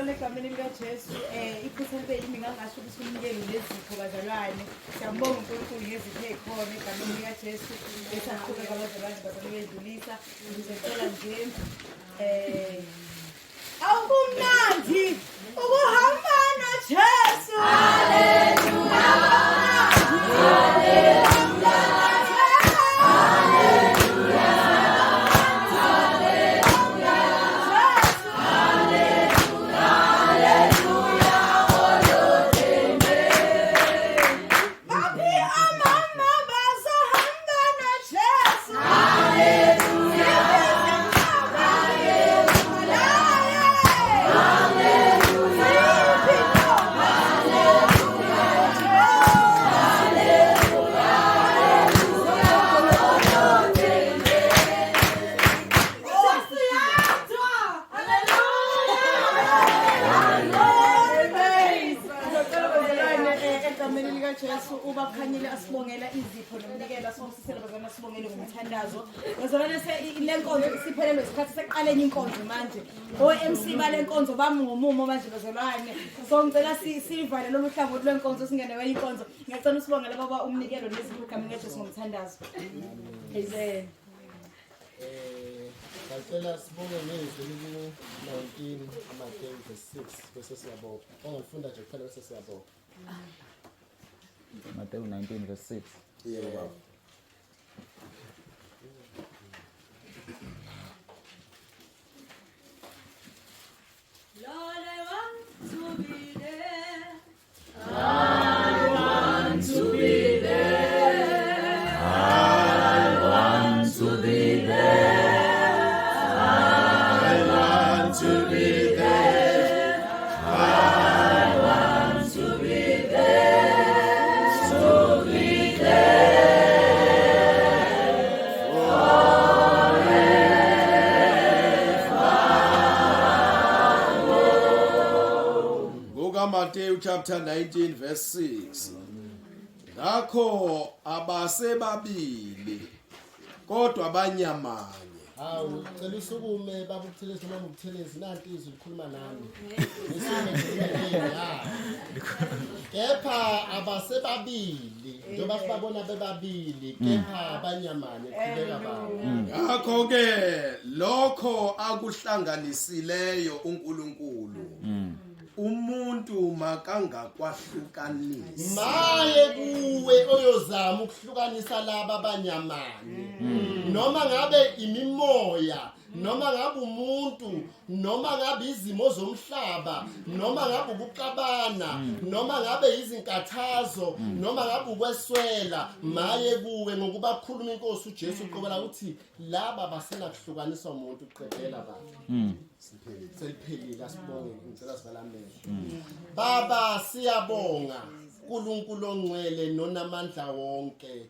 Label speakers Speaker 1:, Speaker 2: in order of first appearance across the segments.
Speaker 1: bazalwane egameni likaJesu iphutha empeli ngingasho ukuthi umnikelo lezipho bazalwane siyambonga uNkulunkulu ngezipho ezikhona egameni likaJesu besaqhubeka abazalwane bedlulisa ngizocela nje awukumnandi ukuhamba noJesu haleluya haleluya ubakhanyile asibongela izipho nomnikelo asibongisela bazalwane asibongele ngomthandazo bazalwane le nkonzo isiphelelwe isikhathi seqaleni inkonzo manje o-MC balenkonzo bami ngomumo manje bazalwane so ngicela sivale lolu hlangothi lwenkonzo singene kwenye inkonzo ngiyacela usibongela baba umnikelo nezipho egameni likaJesu ngomthandazo amen.
Speaker 2: Ngicela sibonge ngezwi liku-19 Mateyu 6 bese siyabonga. Ongifunda nje kuphela bese siyabonga.
Speaker 3: Matthew 19:6.
Speaker 2: Yeah, baba.
Speaker 1: Lord, I want to be there.
Speaker 3: I want to be there. I want to be there. I want to be there. I want to be there. To be there forever.
Speaker 2: Matthew chapter 19 verse 6. Ngakho abasebabili kodwa abanyamanye. Hawu cela usukume baba uButhelezi noma uButhelezi nanti izwi likhuluma nami. Kepha abasebabili njengoba sibabona bebabili kepha abanyamanye qhubeka baba. Ngakho ke lokho akuhlanganisileyo uNkulunkulu. Umuntu makangakwahlukanisi. Maye kuwe oyozama ukuhlukanisa laba abanyamanye. Noma ngabe imimoya, noma ngabe umuntu, noma ngabe izimo zomhlaba, noma ngabe ukuqabana, noma ngabe izinkathazo, noma ngabe ukweswela, maye kuwe ngokuba khuluma inkosi uJesu uqobela uthi laba basena kuhlukanisa umuntu uqedela baba. Seliphelile asibonge ngicela sivalamele. Baba siyabonga uNkulunkulu ongcwele nonamandla wonke.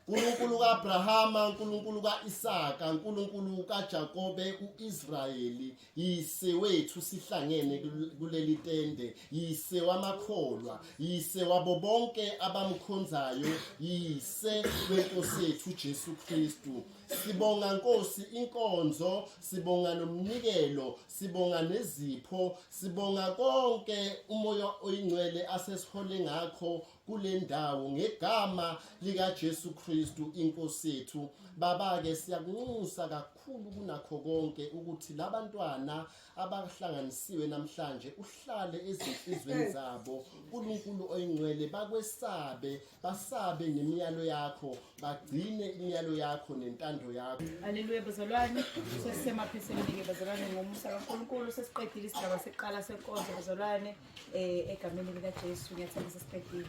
Speaker 2: uNkulunkulu kaAbrahama, uNkulunkulu kaIsaka, uNkulunkulu kaJakobe, uIsrayeli, yise wethu sihlangene kuleli tende, yise wamakholwa, yise wabo bonke abamkhonzayo, yise wenkosi yethu uJesu Kristu. Sibonga Nkosi inkonzo, sibonga nomnikelo, sibonga nezipho, sibonga konke umoya oyingcwele asesihole ngakho kule ndawo ngegama lika Jesu Kristu inkosi yethu. Baba ke siyakunxusa kakhulu kunakho konke ukuthi labantwana abahlanganisiwe namhlanje uhlale ezinhlizweni zabo. uNkulunkulu oyingcwele bakwesabe, basabe nemiyalo yakho, bagcine imiyalo yakho nentando yakho.
Speaker 1: Haleluya bazalwane, sesisemapheselweni bazalwane ngomusa kaNkulunkulu sesiqedile isigaba seqala senkonzo bazalwane egameni lika Jesu ngiyathanda sesiqedile.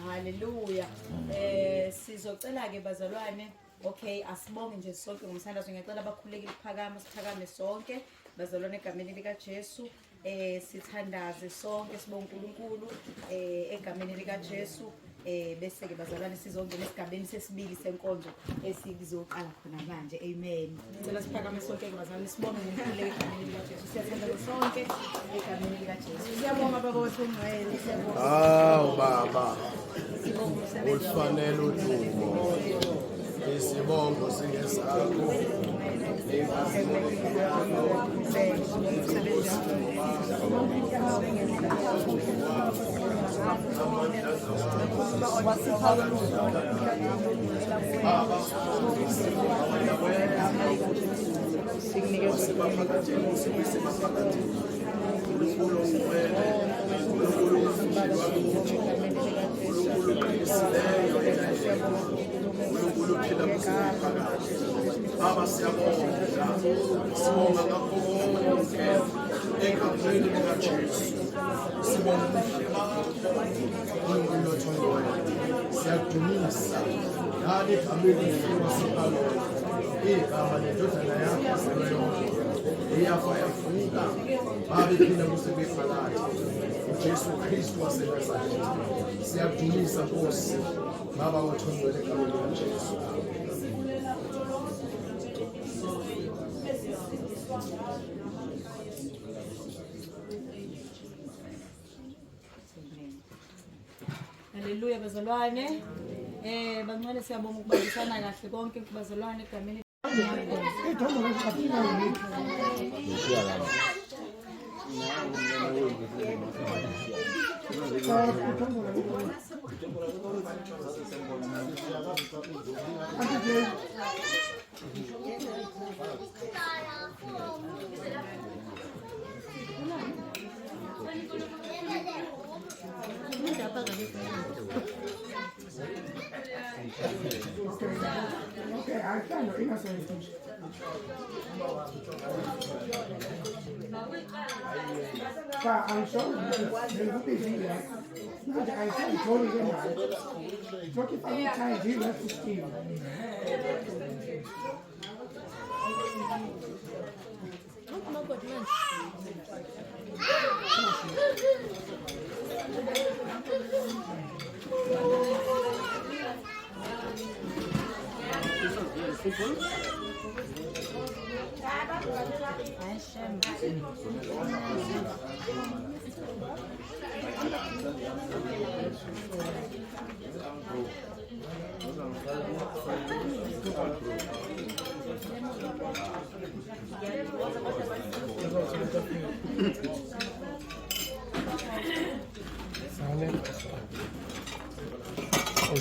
Speaker 1: Haleluya. Sizocela ke bazalwane, okay, asibonge nje sonke ngomthandazo. Ngiyacela abakhulekile ukuphakama siphakame sonke bazalwane egameni lika Jesu. Sithandaze sonke sibonga uNkulunkulu egameni lika Jesu. Bese ke bazalwane sizongena esigabeni sesibili senkonzo esizoqala khona manje. Amen. Ngicela siphakame sonke ke bazalwane sibonge uNkulunkulu egameni lika Jesu. Siyathandaza sonke egameni lika Jesu. Siyabonga baba wethu ongcwele, siyabonga.
Speaker 2: Hawu baba. Ufanele udumo. Isibongo singesakho. Baba siyabonga, sibonga ngakho konke egameni likaJesu. Sibonga siyadumisa ngale egameni likaSipalo, igama lendodana yakho seleyonke iyafa yavuka babe phila kusebephalathi uJesu Kristu waseNazaretha. Siyadumisa Nkosi Baba wathongwele egameni likaJesu.
Speaker 1: Haleluya bazalwane. Bangcwele siyabonga ukubambisana kahle konke kubazalwane egameni.
Speaker 4: Okay, I can't know. I'm sorry, they will be here. Not I can't tell you now. 25 times he left his team.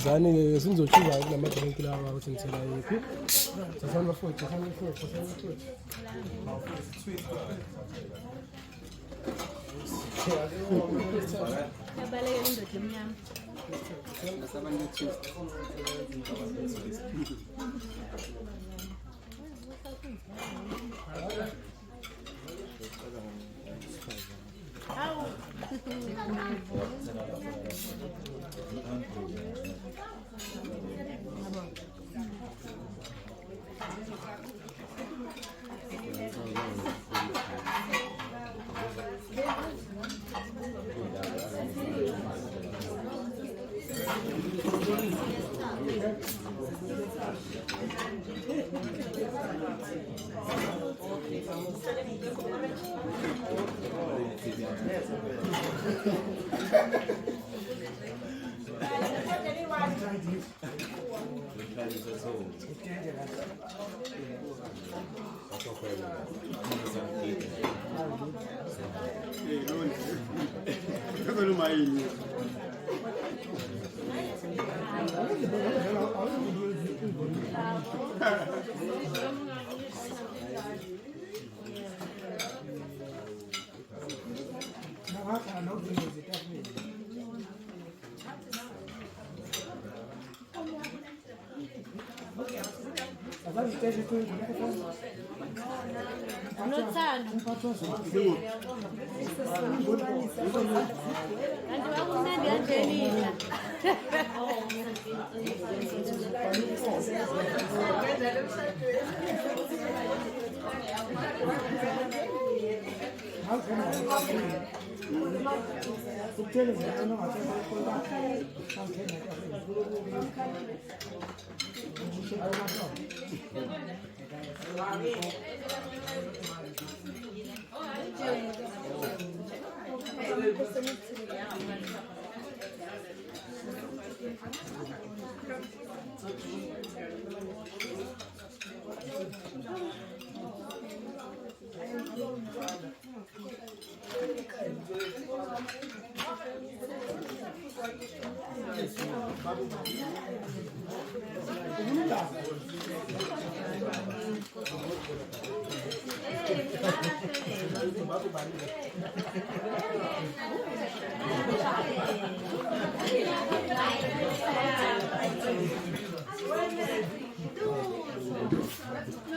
Speaker 5: Zani sinzotshiza kulamadrankini lawa ukuthi ngithela yiphi. Sasana futhi.
Speaker 1: Yabaleka indoda emnyama.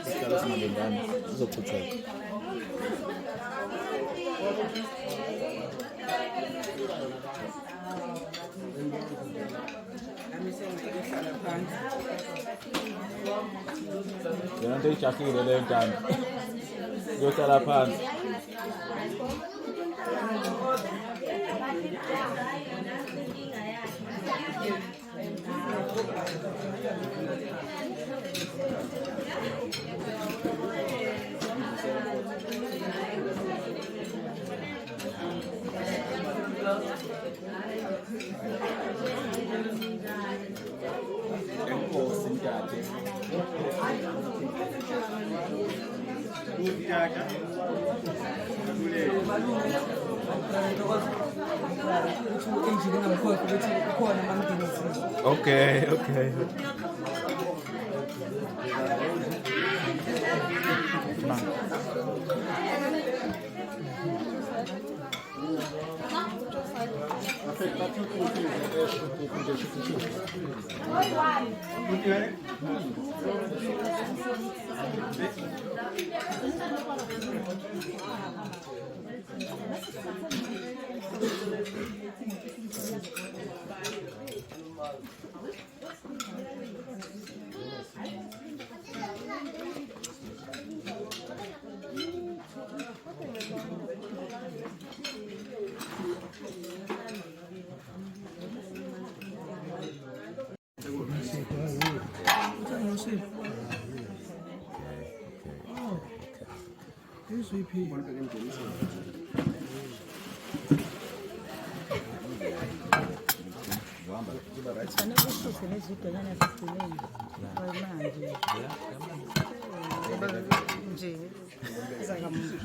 Speaker 3: Isikalo singalingani sizochitheka. Yona nto ijahile leyo ntana. Uyohlala phansi. Enkosi ntate. Okay, okay.
Speaker 1: Fanele uhluthe nezidonyana zigcineni manje nje zakamuntu